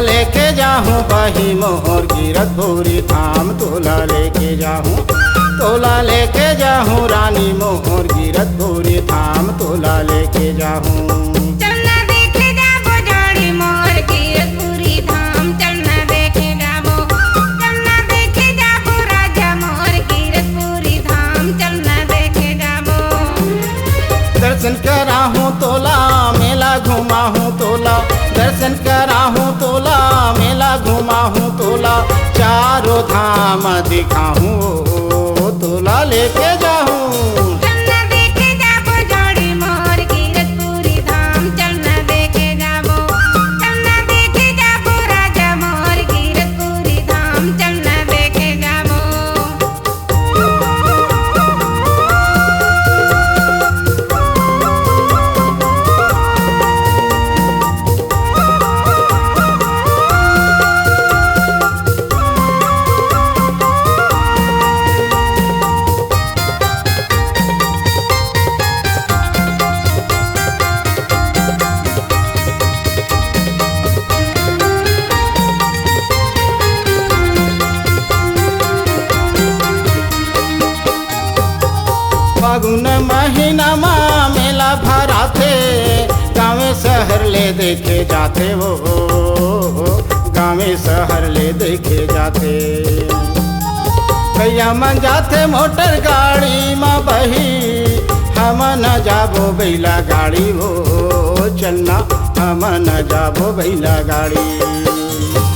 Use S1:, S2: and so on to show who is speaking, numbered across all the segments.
S1: लेके जाहूँ बही मोर गिरधपुरी धाम तोला लेके जाहूँ, तोला लेके जाहूँ रानी मोर गिरधपुरी धाम तोला लेके जाहूँ।
S2: चलना देखे जाबो जोड़ी मोर गिरधपुरी धाम, चलना देखे जाबो, चलना देखे जाबो राजा मोर गिरधपुरी धाम, चलना देखे जाबो।
S1: दर्शन कराहूँ तोला मेला घुमाहूँ तोला, दर्शन कराहूँ तोला मेला घुमाहूँ तोला, चारों धाम दिखाहूँ तोला लेके जाहूँ।
S2: चलना देखे जाबो जोड़ी मोर गिरधपुरी धाम, चलना देखे जाबो, चलना देखे जाबो राजा मोर गिरधपुरी धाम, चलना देखे जाबो।
S1: फागुन महीना माँ मेला भराथे, गाँव शहर ले देखे जाते वो, गाँव शहर ले देखे जाते। भैया मन जाते मोटर गाड़ी माँ बही, हम न जाबो बैला गाड़ी वो, चलना हम न जाबो बैला गाड़ी।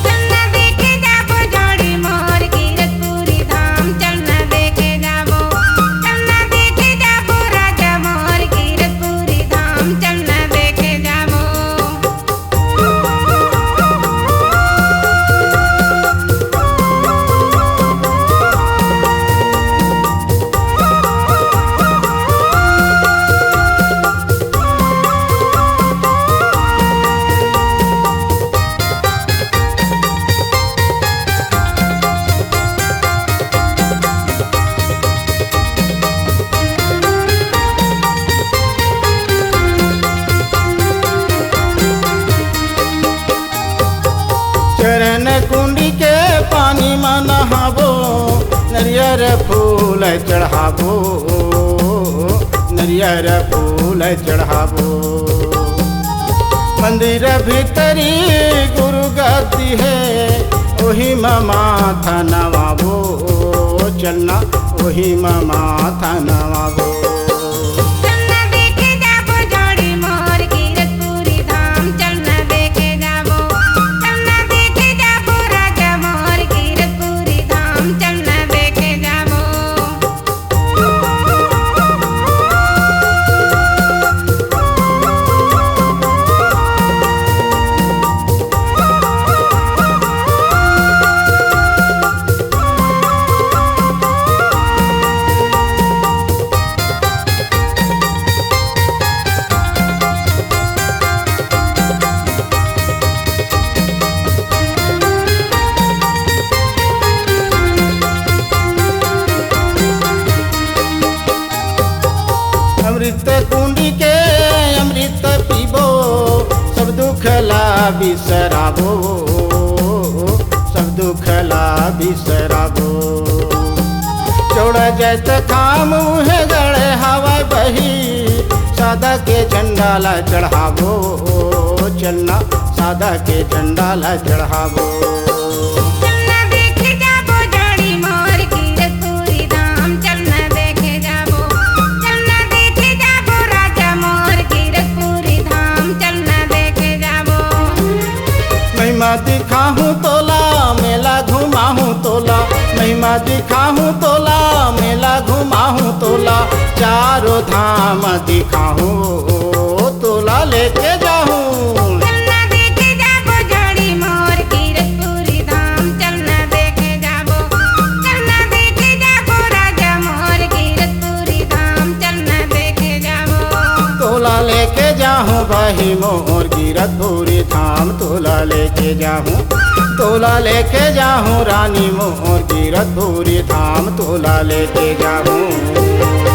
S2: चलना देखे जाबो जोड़ी मोर गिरधपुरी धाम, चलना देखे जाबो, चलना देखे जाबो राजा मोर गिरधपुरी धाम, चलना देखे जाबो।
S1: चरण कुंडी के पानी में नहाबो, नरियर फूल चढ़ाबो, नरियर फूल चढ़ाबो। मंदिर भीतरी गुरु गद्दी है, वही में माथा नवाबो, चलना वही में माथा नवाबो।
S2: चलना देखे जाबो जोड़ी मोर गिरधपुरी धाम, चलना देखे जाबो, चलना देखे जाबो राजा मोर गिरधपुरी धाम, चलना देखे जाबो।
S1: अमृत कुंडी के अमृत पीबो, सब दुख ला बिसराबो, सब दुख ला बिसराबो। चौड़ा जैत काम है गड़े हवा बही, सादा के झंडा ला चढ़ाबो, चलना सादा के झंडा ला चढ़ाबो।
S2: चलना देखे जाबो जोड़ी मोर गिरधपुरी धाम, चलना देखे जाबो, चलना देखे जाबो राजा मोर गिरधपुरी धाम, चलना देखे जाबो।
S1: महिमा दिखाहूँ तोला मेला महिमा दिखाऊं तोला, मेला घुमाऊं तोला, चारों धाम दिखाऊं तोला लेके जाऊं।
S2: चलना देखे जाबो जोड़ी मोर कीरतपुरी धाम, चलना देखे जाबो, चलना देखे जाबो राजा मोर कीरतपुरी धाम, चलना देखे जाबो।
S1: तोला लेके जाऊं भाई मोर कीरतपुरी धाम, तोला लेके जाऊं, तोला लेके जाऊं रानी मोर कीरतपुरी धाम, तोला लेके जाऊं।